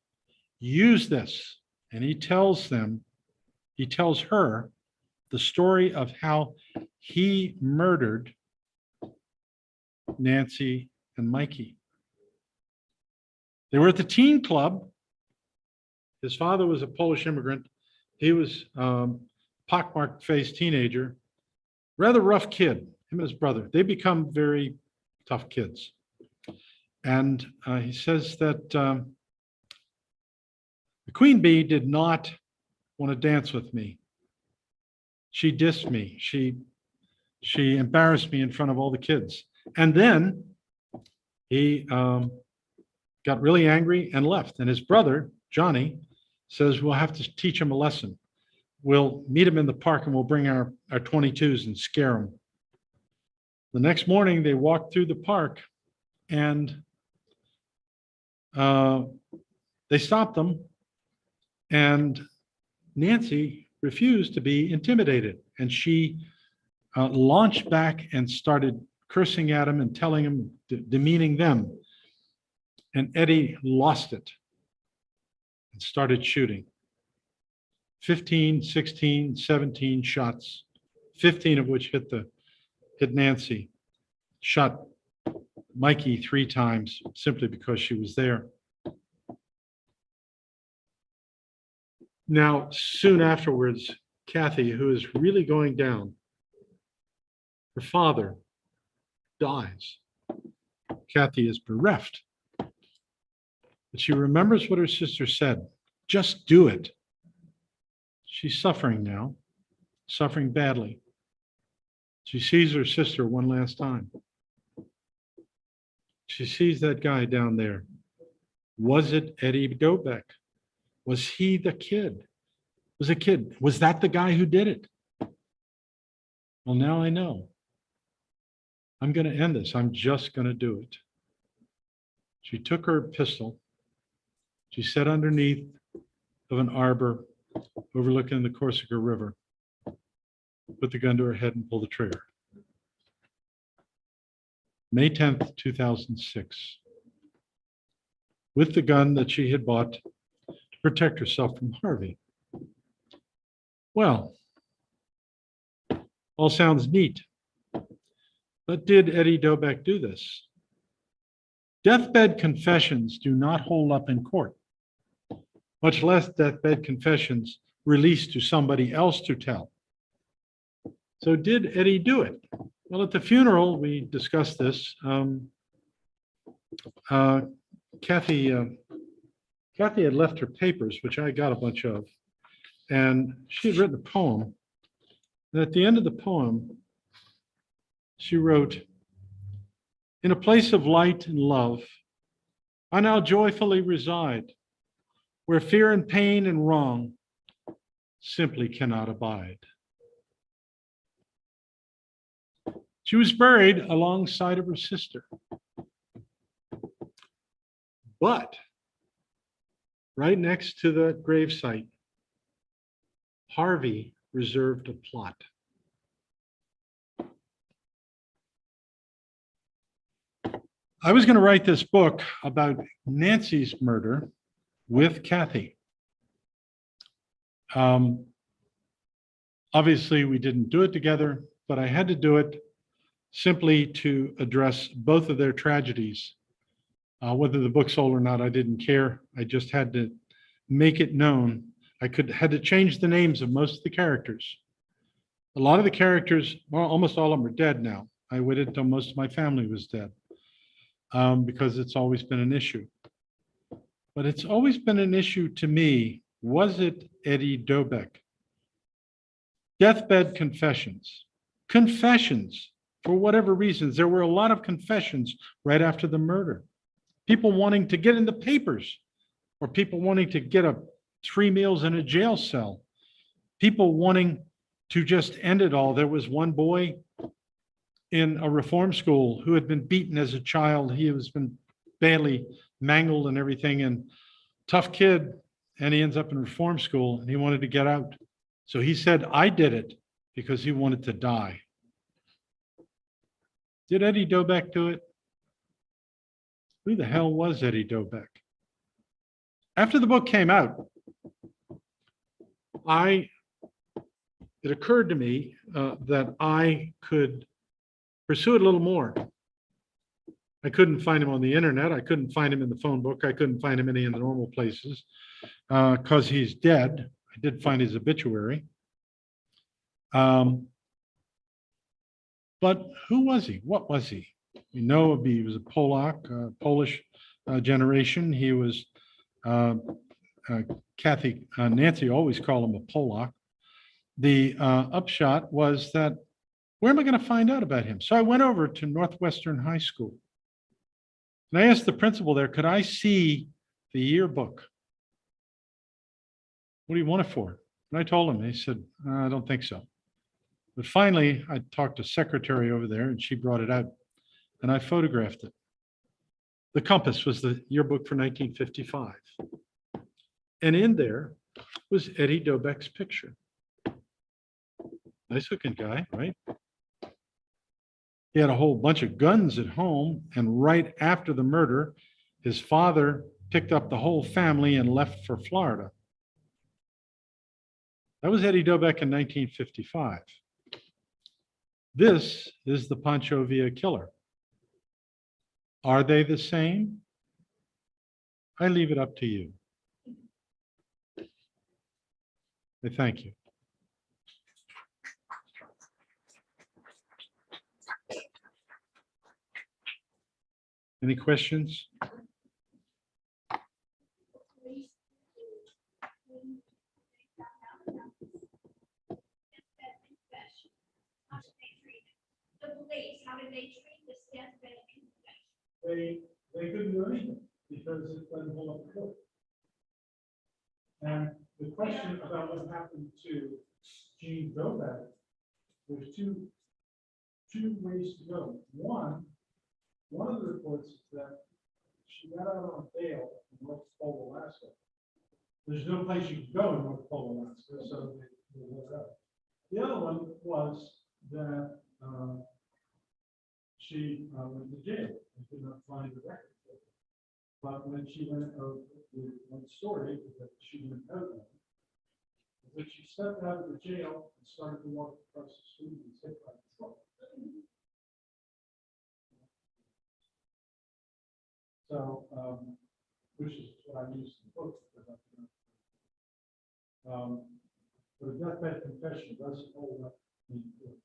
use this. And he tells her the story of how he murdered Nancy and Mikey. They were at the teen club. His father was a Polish immigrant. He was pockmarked faced teenager, rather rough kid, him and his brother. They become very tough kids. And he says that the queen bee did not want to dance with me. She dissed me. She embarrassed me in front of all the kids. And then he got really angry and left. And his brother, Johnny, says, we'll have to teach him a lesson. We'll meet him in the park and we'll bring our 22s and scare him. The next morning, they walked through the park and they stopped them. And Nancy refused to be intimidated. And she launched back and started cursing at him and telling him, demeaning them. And Eddie lost it and started shooting. 15, 16, 17 shots, 15 of which hit Nancy. Shot Mikey 3 times simply because she was there. Now, soon afterwards, Kathy, who is really going down, her father dies. Kathy is bereft. But she remembers what her sister said. Just do it. She's suffering now, suffering badly. She sees her sister one last time. She sees that guy down there. Was it Eddie Dobeck? Was he the kid? Was a kid? Was that the guy who did it? Well, now I know. I'm going to end this. I'm just going to do it. She took her pistol. She sat underneath of an arbor overlooking the Corsica River, put the gun to her head and pulled the trigger. May 10th, 2006. With the gun that she had bought to protect herself from Harvey. Well, all sounds neat. But did Eddie Dobeck do this? Deathbed confessions do not hold up in court, much less deathbed confessions released to somebody else to tell. So did Eddie do it? Well, at the funeral, we discussed this. Kathy had left her papers, which I got a bunch of, and she had written a poem. And at the end of the poem, she wrote, "In a place of light and love, I now joyfully reside, where fear and pain and wrong simply cannot abide." She was buried alongside of her sister. But right next to the gravesite, Harvey reserved a plot. I was going to write this book about Nancy's murder with Kathy. Obviously, we didn't do it together, but I had to do it simply to address both of their tragedies. Whether the book sold or not, I didn't care. I just had to make it known. Had to change the names of most of the characters. A lot of the characters, well, almost all of them are dead now. I waited until most of my family was dead because it's always been an issue. But it's always been an issue to me. Was it Eddie Dobeck? Deathbed confessions. Confessions, for whatever reasons. There were a lot of confessions right after the murder. People wanting to get in the papers, or people wanting to get 3 meals in a jail cell. People wanting to just end it all. There was one boy in a reform school who had been beaten as a child. He has been badly mangled and everything. And tough kid, and he ends up in reform school, and he wanted to get out. So he said, I did it because he wanted to die. Did Eddie Dobeck do it? Who the hell was Eddie Dobeck? After the book came out, it occurred to me that I could pursue it a little more. I couldn't find him on the internet. I couldn't find him in the phone book. I couldn't find him any in the normal places because he's dead. I did find his obituary. But who was he? What was he? We know he was a Polish generation. He was Nancy always called him a Polak. The upshot was that, where am I going to find out about him? So I went over to Northwestern High School. And I asked the principal there, could I see the yearbook? What do you want it for? And I told him, he said, I don't think so. But finally, I talked to secretary over there and she brought it out and I photographed it. The Compass was the yearbook for 1955. And in there was Eddie Dobeck's picture. Nice looking guy, right? He had a whole bunch of guns at home, and right after the murder, his father picked up the whole family and left for Florida. That was Eddie Dobeck in 1955. This is the Pancho Villa killer. Are they the same? I leave it up to you. I thank you. Any questions? How did they treat this deathbed confession? They couldn't do anything because it wasn't hold up the court. And the question about what happened to Jean Dobeck, there's two ways to go. One of the reports is that she got out on bail in North Pole, Alaska. There's no place you can go in North Pole, Alaska, so they let her out. The other one was that she went to jail and could not find the record. But when she went out, one story that she went out of, when she stepped out of the jail and started to walk across the street and hit by the truck. So, which is what I used in the book. But a deathbed confession doesn't hold up in court.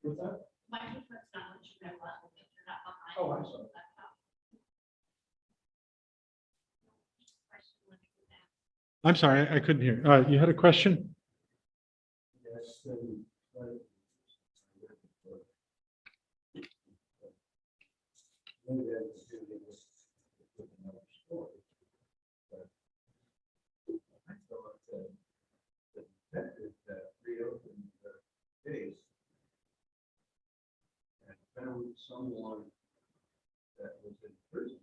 What's that? My difference not what you read level, if you're not behind. Oh, I'm sorry. I'm sorry, I couldn't hear. You had a question? Yes. Maybe that's another story. But I thought that the detective that reopened the case and found someone that was in prison.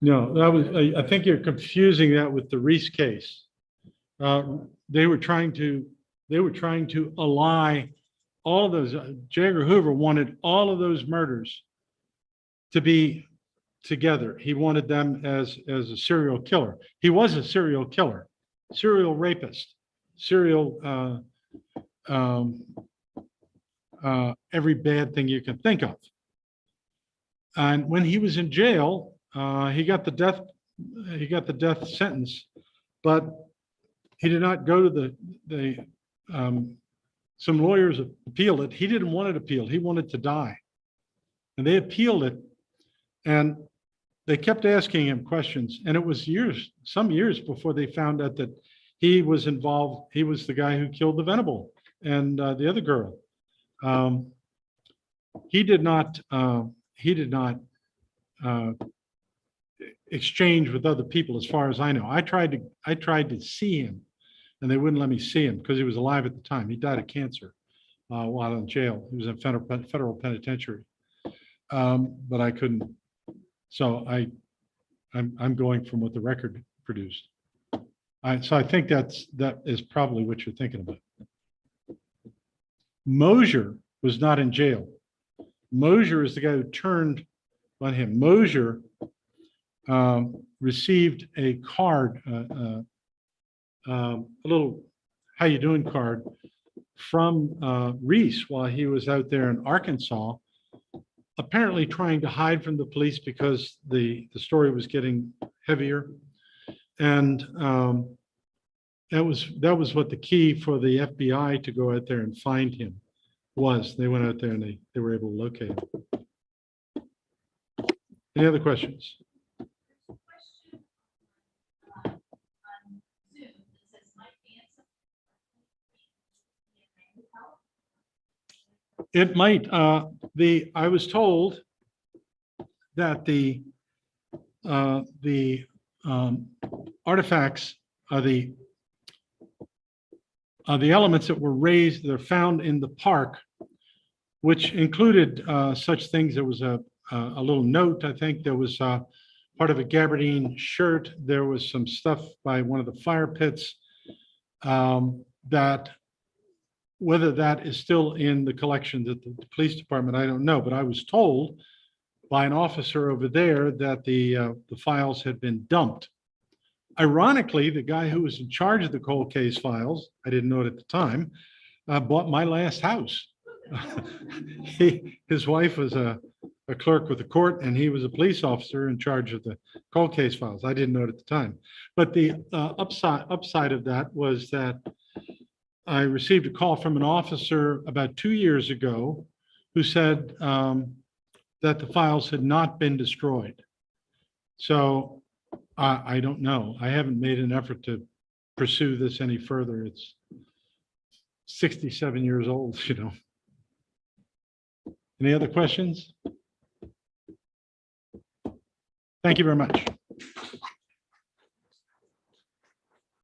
No, that was, I think you're confusing that with the Reese case. They were trying to ally all of those. J. Edgar Hoover wanted all of those murders to be together. He wanted them as a serial killer. He was a serial killer, serial rapist, serial every bad thing you can think of. And when he was in jail, he got the death sentence, but he did not go to some lawyers appealed it. He didn't want it appealed. He wanted to die. And they appealed it. And they kept asking him questions. And it was some years before they found out that he was involved. He was the guy who killed the Venable and the other girl. He did not exchange with other people, as far as I know. I tried to see him and they wouldn't let me see him because he was alive at the time. He died of cancer while in jail. He was in federal penitentiary. But I couldn't. So I'm going from what the record produced. So I think that is probably what you're thinking about. Moser was not in jail. Moser is the guy who turned on him. Moser received a card, a little "How you doing" card from Reese while he was out there in Arkansas, apparently trying to hide from the police because the story was getting heavier. And that was what the key for the FBI to go out there and find him was. They went out there and they were able to locate him. Any other questions? Question on Zoom that says Mike Manson. It might. I was told that the artifacts are the elements that were raised, they're found in the park, which included such things. There was a little note. I think there was part of a gabardine shirt. There was some stuff by one of the fire pits that. Whether that is still in the collections at the police department, I don't know, but I was told by an officer over there that the files had been dumped. Ironically, the guy who was in charge of the cold case files, I didn't know it at the time, bought my last house. His wife was a clerk with the court, and he was a police officer in charge of the cold case files. I didn't know it at the time. But the upside of that was that I received a call from an officer about 2 years ago who said that the files had not been destroyed. So I don't know. I haven't made an effort to pursue this any further. It's 67 years old, you know. Any other questions? Thank you very much.